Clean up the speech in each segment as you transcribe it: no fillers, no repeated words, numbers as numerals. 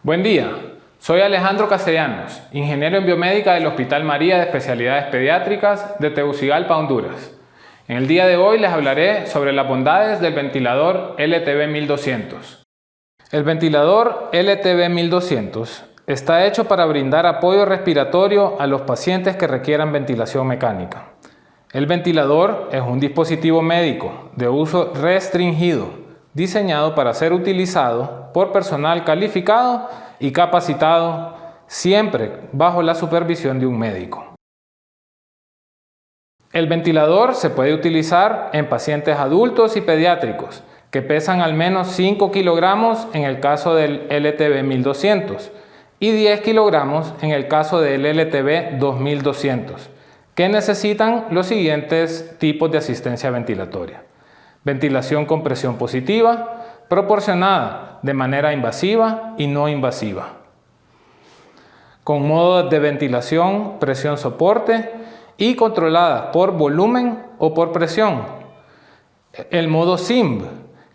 Buen día, soy Alejandro Castellanos, ingeniero en biomédica del Hospital María de Especialidades Pediátricas de Tegucigalpa, Honduras. En el día de hoy les hablaré sobre las bondades del ventilador LTV 1200. El ventilador LTV 1200 está hecho para brindar apoyo respiratorio a los pacientes que requieran ventilación mecánica. El ventilador es un dispositivo médico de uso restringido, diseñado para ser utilizado por personal calificado y capacitado, siempre bajo la supervisión de un médico. El ventilador se puede utilizar en pacientes adultos y pediátricos que pesan al menos 5 kilogramos en el caso del LTV 1200 y 10 kilogramos en el caso del LTV 2200, que necesitan los siguientes tipos de asistencia ventilatoria. Ventilación con presión positiva, proporcionada de manera invasiva y no invasiva. Con modos de ventilación, presión soporte y controlada por volumen o por presión. El modo SIMV,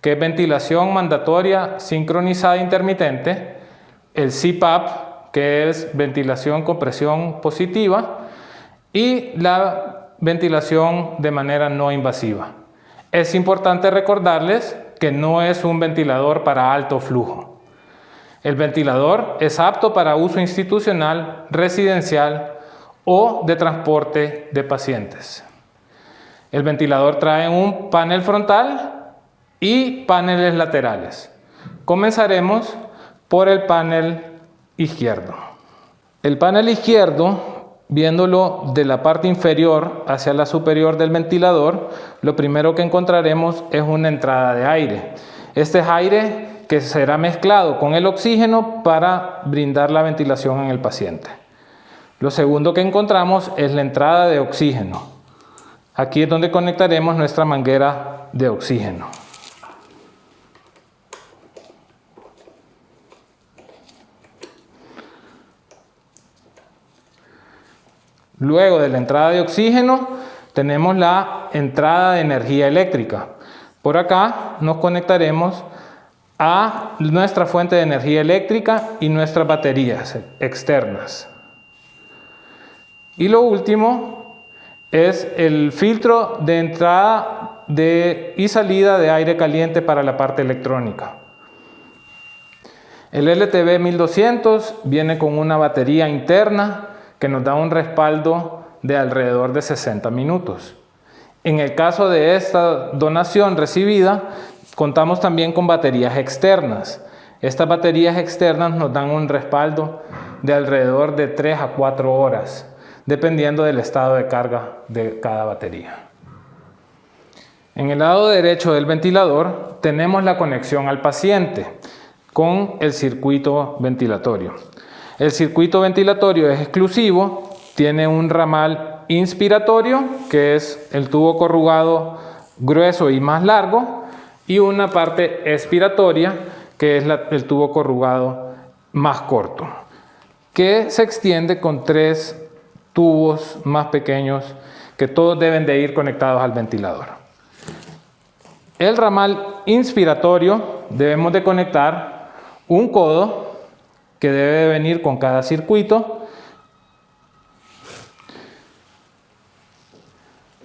que es ventilación mandatoria sincronizada intermitente. El CPAP, que es ventilación con presión positiva. Y la ventilación de manera no invasiva. Es importante recordarles que no es un ventilador para alto flujo. El ventilador es apto para uso institucional, residencial o de transporte de pacientes. El ventilador trae un panel frontal y paneles laterales. Comenzaremos por el panel izquierdo. El panel izquierdo, viéndolo de la parte inferior hacia la superior del ventilador, lo primero que encontraremos es una entrada de aire. Este es aire que será mezclado con el oxígeno para brindar la ventilación en el paciente. Lo segundo que encontramos es la entrada de oxígeno. Aquí es donde conectaremos nuestra manguera de oxígeno. Luego de la entrada de oxígeno, tenemos la entrada de energía eléctrica. Por acá nos conectaremos a nuestra fuente de energía eléctrica y nuestras baterías externas. Y lo último es el filtro de entrada y salida de aire caliente para la parte electrónica. El LTV 1200 viene con una batería interna que nos da un respaldo de alrededor de 60 minutos. En el caso de esta donación recibida, contamos también con baterías externas. Estas baterías externas nos dan un respaldo de alrededor de 3 a 4 horas, dependiendo del estado de carga de cada batería. En el lado derecho del ventilador tenemos la conexión al paciente con el circuito ventilatorio. El circuito ventilatorio es exclusivo, tiene un ramal inspiratorio, que es el tubo corrugado grueso y más largo, y una parte expiratoria, que es el tubo corrugado más corto, que se extiende con 3 tubos más pequeños que todos deben de ir conectados al ventilador. El ramal inspiratorio debemos de conectar un codo que debe de venir con cada circuito,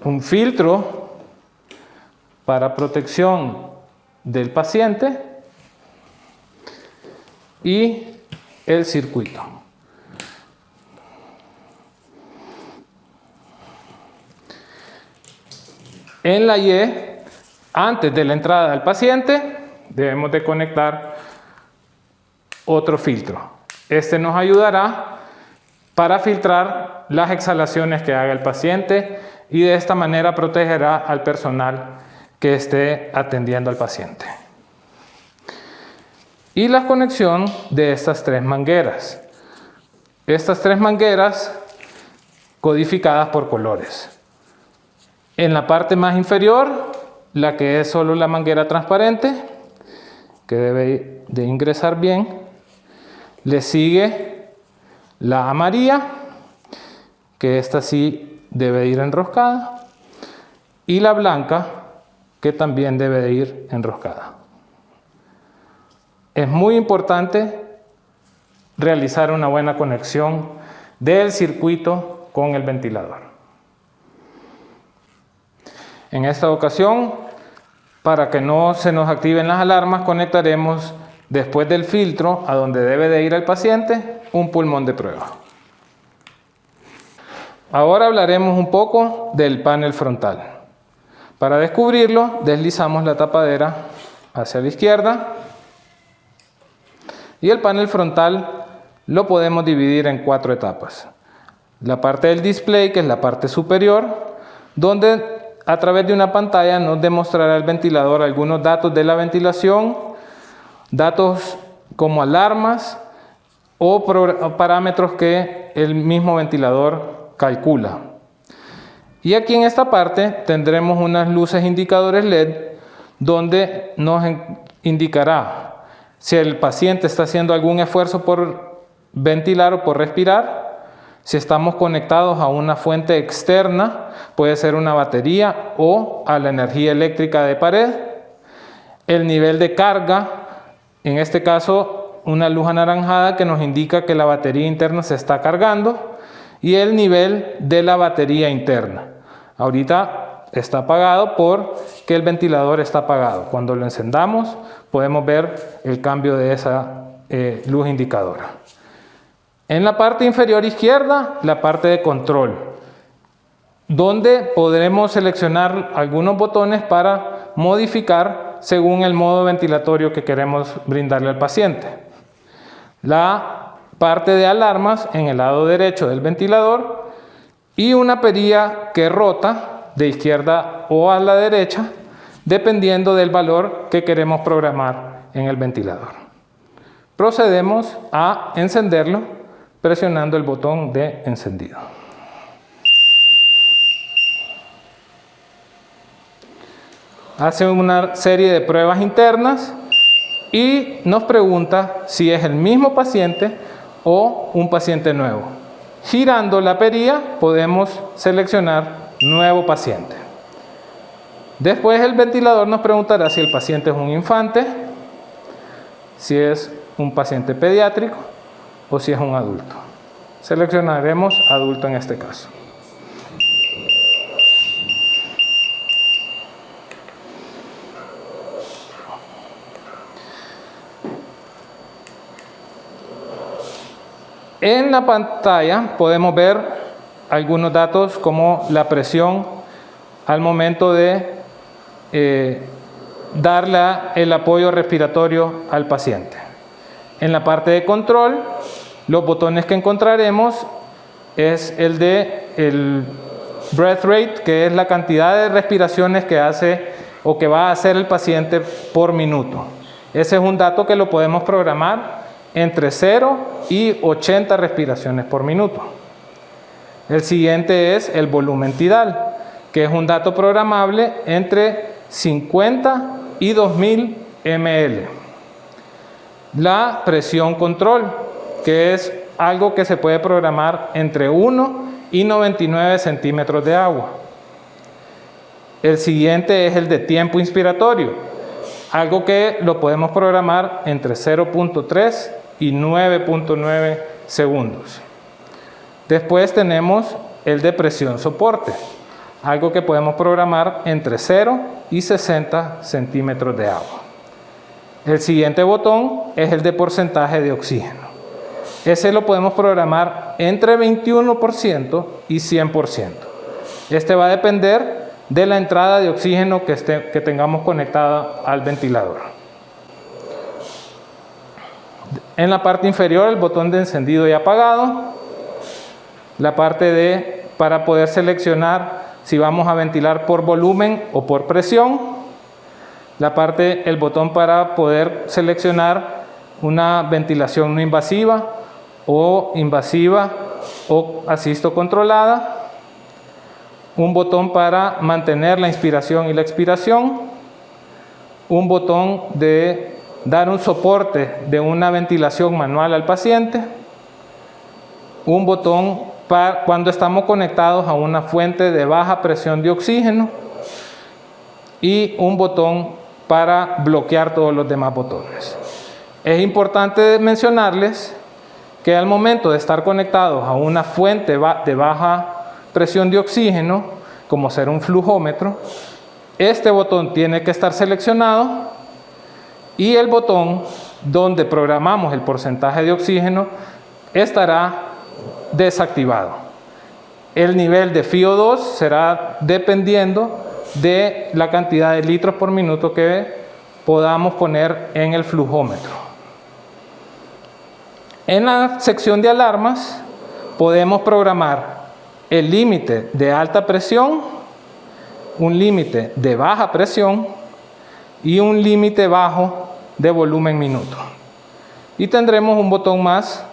un filtro para protección del paciente y el circuito. En la Y, antes de la entrada al paciente, debemos de conectar otro filtro. Este nos ayudará para filtrar las exhalaciones que haga el paciente y de esta manera protegerá al personal que esté atendiendo al paciente. Y la conexión de estas 3 mangueras. Estas 3 mangueras codificadas por colores. En la parte más inferior, la que es solo la manguera transparente, que debe de ingresar bien. Le sigue la amarilla, que esta sí debe ir enroscada, y la blanca, que también debe de ir enroscada. Es muy importante realizar una buena conexión del circuito con el ventilador. En esta ocasión, para que no se nos activen las alarmas, conectaremos después del filtro a donde debe de ir el paciente un pulmón de prueba. Ahora hablaremos un poco del panel frontal. Para descubrirlo, deslizamos la tapadera hacia la izquierda y el panel frontal lo podemos dividir en 4 etapas. La parte del display, que es la parte superior, donde a través de una pantalla nos demostrará el ventilador algunos datos de la ventilación, datos como alarmas o parámetros que el mismo ventilador calcula. Y aquí en esta parte tendremos unas luces indicadores LED donde nos indicará si el paciente está haciendo algún esfuerzo por ventilar o por respirar, si estamos conectados a una fuente externa, puede ser una batería o a la energía eléctrica de pared, el nivel de carga, en este caso una luz anaranjada que nos indica que la batería interna se está cargando, y el nivel de la batería interna. Ahorita está apagado porque el ventilador está apagado. Cuando lo encendamos podemos ver el cambio de esa luz indicadora. En la parte inferior izquierda, la parte de control, donde podremos seleccionar algunos botones para modificar según el modo ventilatorio que queremos brindarle al paciente. La parte de alarmas en el lado derecho del ventilador y una perilla que rota de izquierda o a la derecha dependiendo del valor que queremos programar en el ventilador. Procedemos a encenderlo presionando el botón de encendido. Hace una serie de pruebas internas y nos pregunta si es el mismo paciente o un paciente nuevo. Girando la perilla podemos seleccionar nuevo paciente. Después el ventilador nos preguntará si el paciente es un infante, si es un paciente pediátrico o si es un adulto. Seleccionaremos adulto en este caso. En la pantalla podemos ver algunos datos como la presión al momento de darle el apoyo respiratorio al paciente. En la parte de control, los botones que encontraremos es el de el breath rate, que es la cantidad de respiraciones que hace o que va a hacer el paciente por minuto. Ese es un dato que lo podemos programar entre 0 y 80 respiraciones por minuto. El siguiente es el volumen tidal, que es un dato programable entre 50 y 2000 ml. La presión control, que es algo que se puede programar entre 1 y 99 centímetros de agua. El siguiente es el de tiempo inspiratorio, algo que lo podemos programar entre 0.3 y 9.9 segundos. Después tenemos el de presión soporte, algo que podemos programar entre 0 y 60 centímetros de agua. El siguiente botón es el de porcentaje de oxígeno. Ese lo podemos programar entre 21% y 100%. Este va a depender de la entrada de oxígeno que tengamos conectada al ventilador. En la parte inferior el botón de encendido y apagado. La parte para poder seleccionar si vamos a ventilar por volumen o por presión. El botón para poder seleccionar una ventilación no invasiva o invasiva o asisto controlada. Un botón para mantener la inspiración y la expiración. Un botón de dar un soporte de una ventilación manual al paciente. Un botón para cuando estamos conectados a una fuente de baja presión de oxígeno. Y un botón para bloquear todos los demás botones. Es importante mencionarles que al momento de estar conectados a una fuente de baja presión de oxígeno, como ser un flujómetro, este botón tiene que estar seleccionado y el botón donde programamos el porcentaje de oxígeno estará desactivado. El nivel de FiO2 será dependiendo de la cantidad de litros por minuto que podamos poner en el flujómetro. En la sección de alarmas podemos programar el límite de alta presión, un límite de baja presión y un límite bajo de volumen minuto. Y tendremos un botón más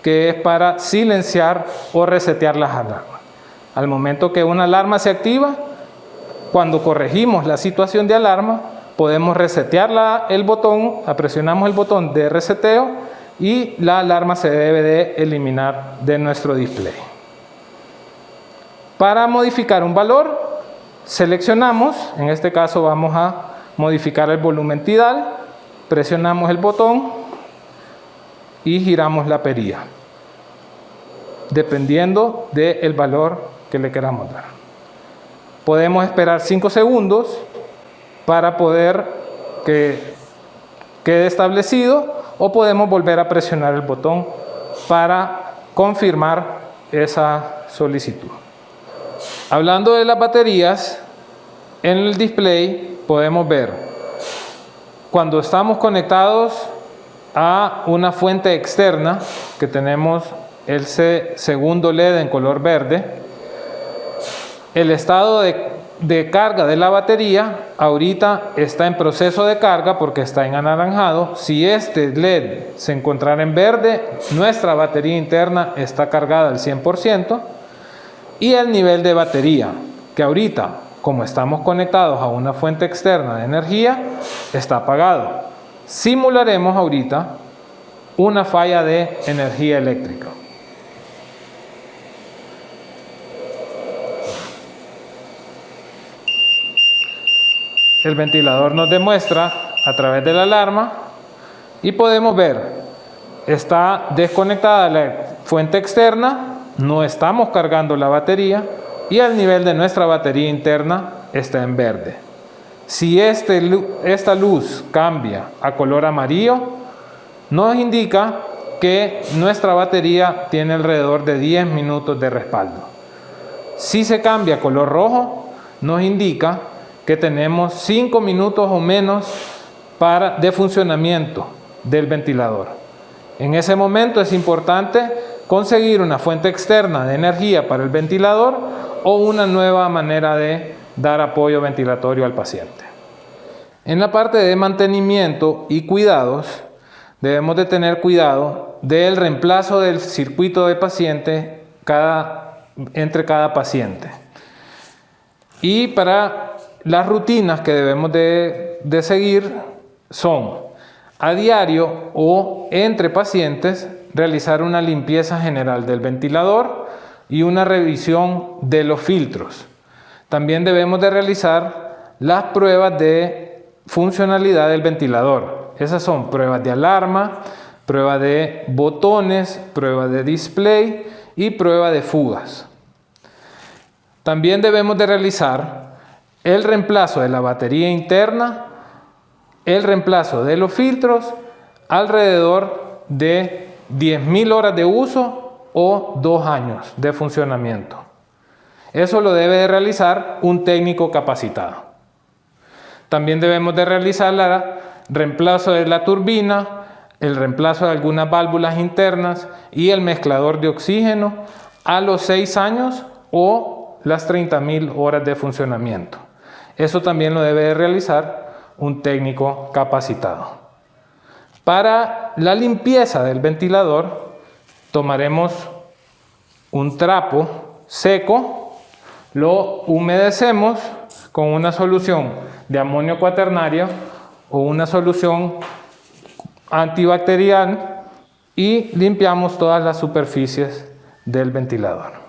que es para silenciar o resetear las alarmas. Al momento que una alarma se activa, cuando corregimos la situación de alarma, podemos resetear el botón, presionamos el botón de reseteo y la alarma se debe de eliminar de nuestro display. Para modificar un valor, seleccionamos, en este caso vamos a modificar el volumen tidal, presionamos el botón y giramos la perilla, dependiendo del valor que le queramos dar. Podemos esperar 5 segundos para poder que quede establecido o podemos volver a presionar el botón para confirmar esa solicitud. Hablando de las baterías, en el display podemos ver cuando estamos conectados a una fuente externa, que tenemos el segundo LED en color verde, el estado de carga de la batería ahorita está en proceso de carga porque está en anaranjado. Si este LED se encontrara en verde, nuestra batería interna está cargada al 100%. Y el nivel de batería, que ahorita, como estamos conectados a una fuente externa de energía, está apagado. Simularemos ahorita una falla de energía eléctrica. El ventilador nos demuestra a través de la alarma y podemos ver, está desconectada la fuente externa, no estamos cargando la batería y el nivel de nuestra batería interna está en verde. Si esta luz cambia a color amarillo, nos indica que nuestra batería tiene alrededor de 10 minutos de respaldo. Si se cambia a color rojo, nos indica que tenemos 5 minutos o menos de funcionamiento del ventilador. En ese momento es importante conseguir una fuente externa de energía para el ventilador o una nueva manera de dar apoyo ventilatorio al paciente. En la parte de mantenimiento y cuidados, debemos de tener cuidado del reemplazo del circuito de paciente entre cada paciente. Y para las rutinas que debemos de seguir son a diario o entre pacientes realizar una limpieza general del ventilador y una revisión de los filtros. También debemos de realizar las pruebas de funcionalidad del ventilador. Esas son pruebas de alarma, prueba de botones, prueba de display y prueba de fugas. También debemos de realizar el reemplazo de la batería interna, el reemplazo de los filtros, alrededor de 10.000 horas de uso o 2 años de funcionamiento. Eso lo debe de realizar un técnico capacitado. También debemos de realizar el reemplazo de la turbina, el reemplazo de algunas válvulas internas y el mezclador de oxígeno a los 6 años o las 30.000 horas de funcionamiento. Eso también lo debe de realizar un técnico capacitado. Para la limpieza del ventilador, tomaremos un trapo seco, lo humedecemos con una solución de amonio cuaternario o una solución antibacterial y limpiamos todas las superficies del ventilador.